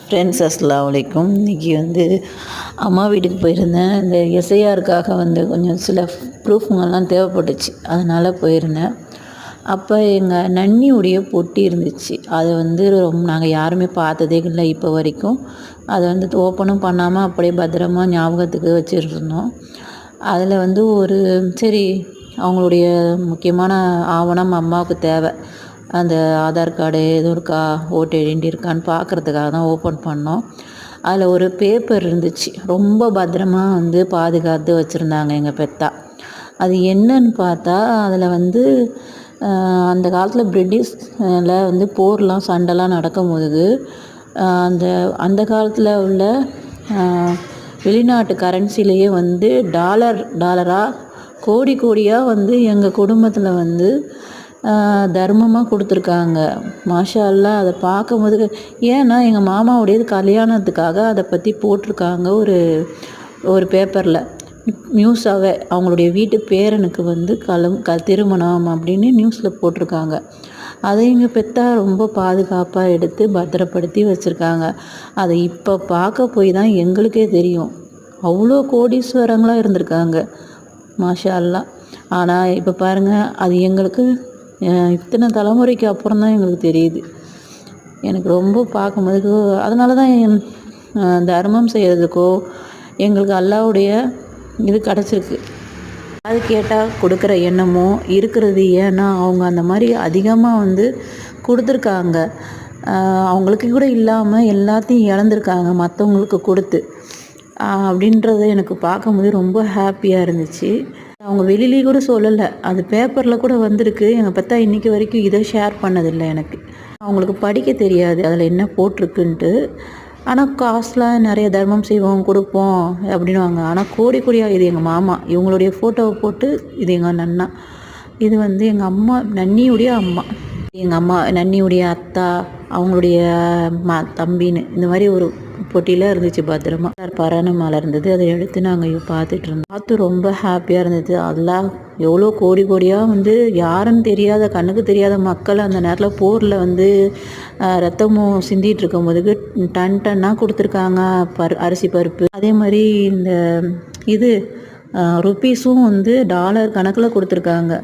Friends அஸ்ஸலாமு அலைக்கும். இன்றைக்கி அம்மா வீட்டுக்கு போயிருந்தேன். இந்த எஸ்ஐஆருக்காக கொஞ்சம் சில ப்ரூஃபுங்கெல்லாம் தேவைப்பட்டுச்சு, அதனால் போயிருந்தேன். அப்போ எங்கள் நன்னியுடைய பொட்டி இருந்துச்சு. அது நாங்கள் யாருமே பார்த்ததே இல்லை இப்போ வரைக்கும். அதை ஓப்பனும் பண்ணாமல் அப்படியே பத்திரமா ஞாபகத்துக்கு வச்சுருந்தோம். அதில் ஒரு சரி அவங்களுடைய முக்கியமான ஆவணம் அம்மாவுக்கு தேவை. அந்த ஆதார் கார்டு எதுவும் இருக்கா, ஓட்டு ஐடென்டி இருக்கான்னு பார்க்குறதுக்காக தான் ஓப்பன் பண்ணோம். அதில் ஒரு பேப்பர் இருந்துச்சு, ரொம்ப பத்திரமா பாதுகாத்து வச்சுருந்தாங்க எங்கள் பெத்தா. அது என்னன்னு பார்த்தா அதில் அந்த காலத்தில் பிரிட்டிஷில் போர்லாம் சண்டைலாம் நடக்கும்போது அந்த காலத்தில் உள்ள வெளிநாட்டு கரன்சிலேயே டாலராக கோடி கோடியாக எங்கள் குடும்பத்தில் தர்மமாக கொடுத்துருக்காங்க. மாஷா அல்லாஹ். அதை பார்க்கும்போது ஏன்னா எங்கள் மாமாவுடையது கல்யாணத்துக்காக அதை பற்றி போட்டிருக்காங்க ஒரு பேப்பரில் நியூஸாகவே. அவங்களுடைய வீட்டு பேரனுக்கு திருமணம் அப்படின்னு நியூஸில் போட்டிருக்காங்க. அதை எங்கள் பெத்தா ரொம்ப பாதுகாப்பாக எடுத்து பத்திரப்படுத்தி வச்சுருக்காங்க. அதை இப்போ பார்க்க போய் தான் எங்களுக்கே தெரியும், அவ்வளோ கோடீஸ்வரங்களாக இருந்திருக்காங்க மாஷா அல்லாஹ். ஆனால் இப்போ பாருங்கள், அது எங்களுக்கு இத்தனை தலைமுறைக்கு அப்புறம் தான் எங்களுக்கு தெரியுது. எனக்கு ரொம்ப பார்க்கும்போது அதனால தான் தர்மம் செய்கிறதுக்கோ எங்களுக்கு அல்லாஹ்வுடைய இது கிடச்சிருக்கு. அது கேட்டால் கொடுக்குற எண்ணமோ இருக்கிறது. ஏன்னா அவங்க அந்த மாதிரி அதிகமாக கொடுத்துருக்காங்க. அவங்களுக்கு கூட இல்லாமல் எல்லாத்தையும் இழந்திருக்காங்க மற்றவங்களுக்கு கொடுத்து. அப்படின்றது எனக்கு பார்க்கும்போது ரொம்ப ஹாப்பியாக இருந்துச்சு. அவங்க வெளியிலேயே கூட சொல்லலை, அது பேப்பரில் கூட வந்திருக்கு. எங்கள் பெத்தா இன்றைக்கி வரைக்கும் இதை ஷேர் பண்ணதில்லை எனக்கு. அவங்களுக்கு படிக்க தெரியாது அதில் என்ன போட்டிருக்குன்ட்டு. ஆனால் காசுலாம் நிறைய தர்மம் செய்வோம், கொடுப்போம் அப்படின்வாங்க. ஆனால் கோடி கோடியாக இது எங்கள் மாமா இவங்களுடைய ஃபோட்டோவை போட்டு, இது எங்கள் நன்னா, இது எங்கள் அம்மா நன்னியுடைய அம்மா, எங்கள் அம்மா நன்னியுடைய அத்தா, அவங்களுடைய தம்பின்னு இந்த மாதிரி ஒரு பொட்டியில் இருந்துச்சு பத்திரமா. பரண மாலை இருந்தது, அதை எடுத்து நாங்கள் பார்த்துட்டு இருந்தோம். பார்த்து ரொம்ப ஹாப்பியாக இருந்தது. அதெல்லாம் எவ்வளோ கோடி கோடியாக யாருன்னு தெரியாத, கண்ணுக்கு தெரியாத மக்கள் அந்த நேரத்தில் போரில் ரத்தமும் சிந்திட்டு இருக்கும்போது டன்னாக கொடுத்துருக்காங்க. அரிசி பருப்பு, அதே மாதிரி இந்த ருப்பீஸும் டாலர் கணக்கில் கொடுத்துருக்காங்க.